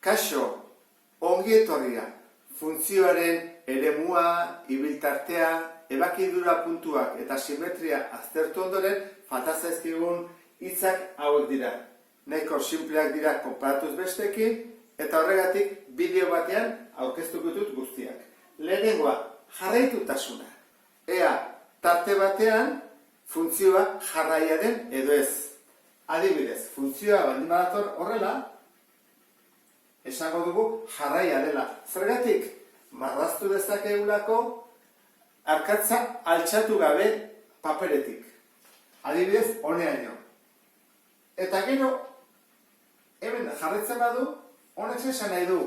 Kaixo, ongi etorria, funtzioaren eremua, ibiltartea, ebakidura puntuak eta simetria aztertu ondoren falta zaizkigun hitzak hauek dira. Nahiko sinpleak dira konparatuz bestekin eta horregatik bideo batean aurkeztuko dut guztiak. Lehenengoa, jarraitutasuna. Ea, tarte batean funtzioa jarraia den edo ez. Adibidez, funtzioa baldin badator horrela, esango dugu jarraia dela. Zergatik, marraztu dezakegulako arkatza altxatu gabe paperetik. Adibidez, honeaino. Eta gero, hemen jarraitzen badu, honek esan nahi du.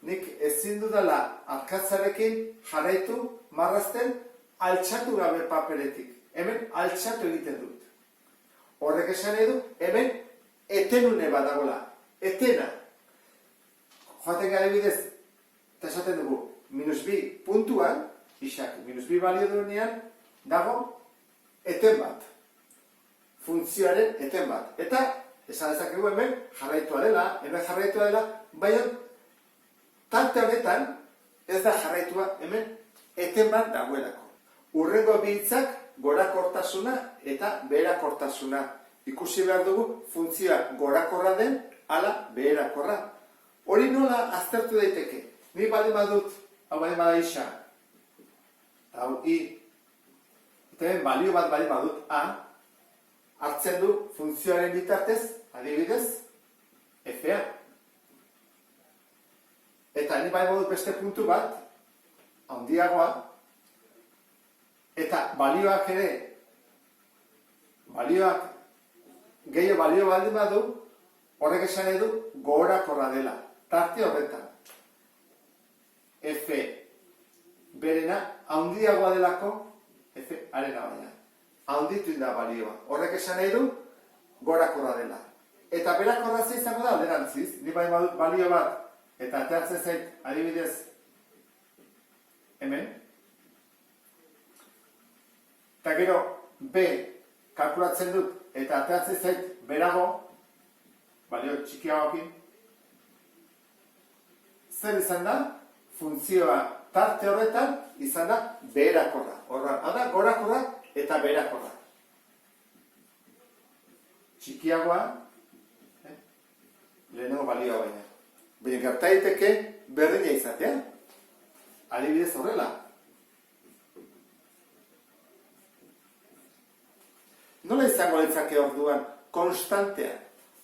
Nik ezin dudala arkatzarekin jarraitu marrazten altxatu gabe paperetik. Hemen altxatu egiten dut. Horrek esan nahi du, hemen etenune badagola. Etena. Joaten gara bidez, eta esaten dugu, -2 puntuan, isak, -2 balio duenean, dago eten bat. Funtzioaren eten bat. Eta, esan dezakegu hemen jarraitua dela, baina tarte honetan ez da jarraitua hemen eten bat dagoelako. Hurrengo bi hitzak gorakortasuna eta beherakortasuna. Ikusi behar dugu funtzioa gorakorra den ala beherakorra. Hori nola aztertu daiteke? Ni baldin badut, hau baldin bada isa, hau i, eta balio bat baldin badut a, hartzen du funtzioaren bitartez, adibidez, f-a. Eta ni baldin badut beste puntu bat, handiagoa, eta balioak ere, gehiago balio baldin badu, horrek esan edu gorakorra dela. Tarte horretan, F berena handiagoa delako, F arena baina, handitu da balioa. Horrek esan nahi du, gorakorra dela. Eta berakorra izango da alderantziz, ni bai badut balio bat, eta ateratzen zait, adibidez, hemen. Eta gero, B kalkulatzen dut, eta ateratzen zait, berago, balio txikiagokin, zer izan da? Funtzioa tarte horretan izan da beherakorra. Hau da, gorakorra eta beherakorra. Txikiagoa, lehenengo balioa baina. Baina gerta daiteke berdina izatea. Adibidez horrela. Nola izango litzake orduan konstantea?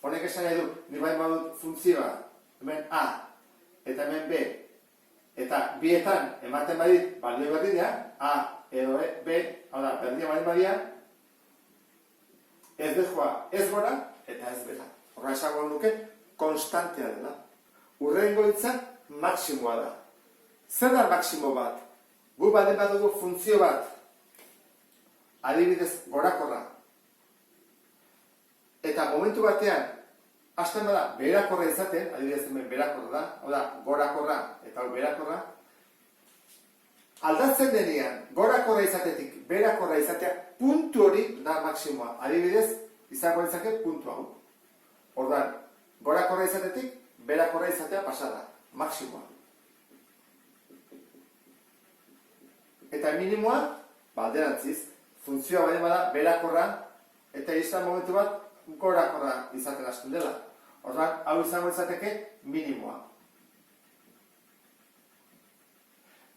Honek esan nahi du, ni bai badut funtzioa, hemen A, eta hemen B, eta bietan ematen badit balio berdina, A edo B, hau da, berdina baldin badia, ez bejoa ez gora eta ez bera. Horra esango nuke, konstantea dela. Hurrengo hitza maksimoa da. Zer da maksimo bat? Gu baldin badugu funtzio bat, adibidez gorakorra, eta momentu batean, hasten bada, beherakorra izaten, adibidez hemen beherakorra da, hau da, gorakorra eta hau beherakorra. Aldatzen denean, gorakorra izatetik, beherakorra izatea, puntu hori da maksimoa. Adibidez, izango izake puntu hau. Ordan, gorakorra izatetik, beherakorra izatea pasada, maksimoa. Eta minimoa, alderantziz, funtzioa baldin bada, beherakorra, eta izan momentu bat, gorakorra izaten hasten dela. Ordan, hau izango izateke minimoa.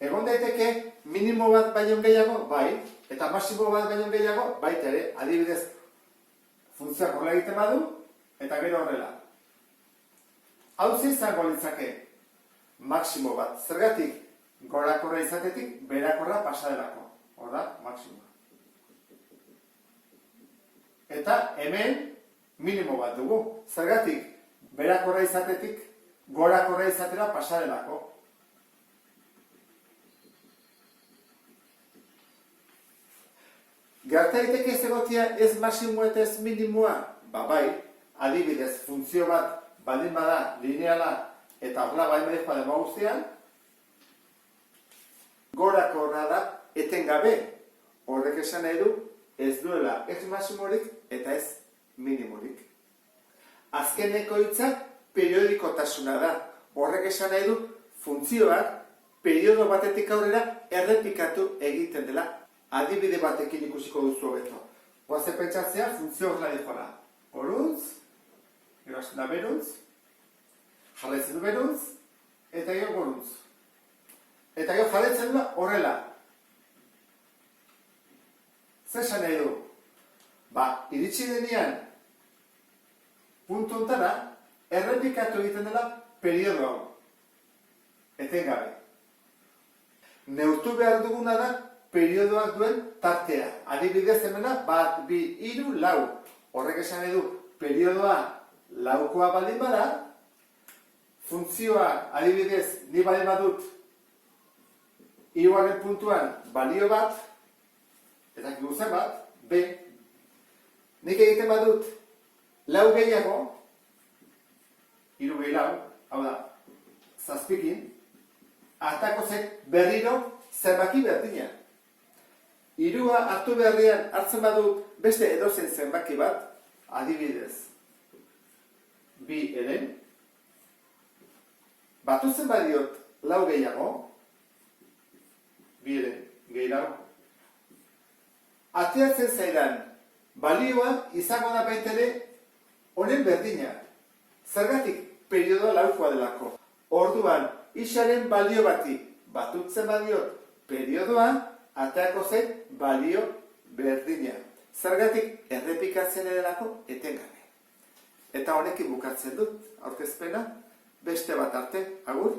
Egon daiteke minimo bat baino gehiago, bai, eta maximo bat baino gehiago, baita ere, adibidez, funtzioak horrela egiten badu, eta gero horrela. Hau izango litzake maximo bat. Zergatik, gorakorra izatetik, beherakorra pasadelako. Hor da, maximoa. Eta hemen minimo bat dugu. Zergatik, beherakorra izatetik, gorakorra izatera pasadelako. Gerta daiteke ez egotia ez maximoa eta ez minimoa? Bai, adibidez, funtzio bat baldin bada, lineala, eta horrela bai medez badema guztian, gorakorra da etengabe. Horrek esan nahi du, ez duela ez maximorik eta ez minimorik. Azkeneko hitza periodikotasuna da. Horrek esan nahi du funtzioak periodo batetik aurrera errepikatu egiten dela. Adibide batekin ikusiko duzu hobeto. Goazen pentsatzea funtzio horrela dijola. Horuntz, gero hasten da beruntz, jarraitzen du beruntz, eta gero goruntz. Eta gero jarraitzen du horrela. Zer esan nahi du? Iritsi denean puntu ontara errepikatu egiten dela periodo hau. Etengabe. Neurtu behar duguna da periodoak duen tartea. Adibidez hemena 1, 2, 3, 4. Horrek esan nahi du periodoa laukoa baldin bada, funtzioa adibidez ni baldin badut 3. puntuan balio bat, eta guzen bat, B. Nik egiten badut 4 gehiago, 3 gehi 4, hau da, 7, hartako zek berriro zenbaki berdina. 3 hartu berrian hartzen badut beste edozein zenbaki bat, adibidez, 2 eren, batuzen badiot 4 gehiago, 2 eren gehi 4. Ateatzen zaidan balioa izango da baita ere honen berdina. Zergatik periodoa laukoa delako. Orduan, isaren balio bati batutzen badiot periodoa, ateako zen balio berdina. Zergatik errepikatzen delako etengabe. Eta honekin bukatzen dut aurkezpena, beste bat arte, agur.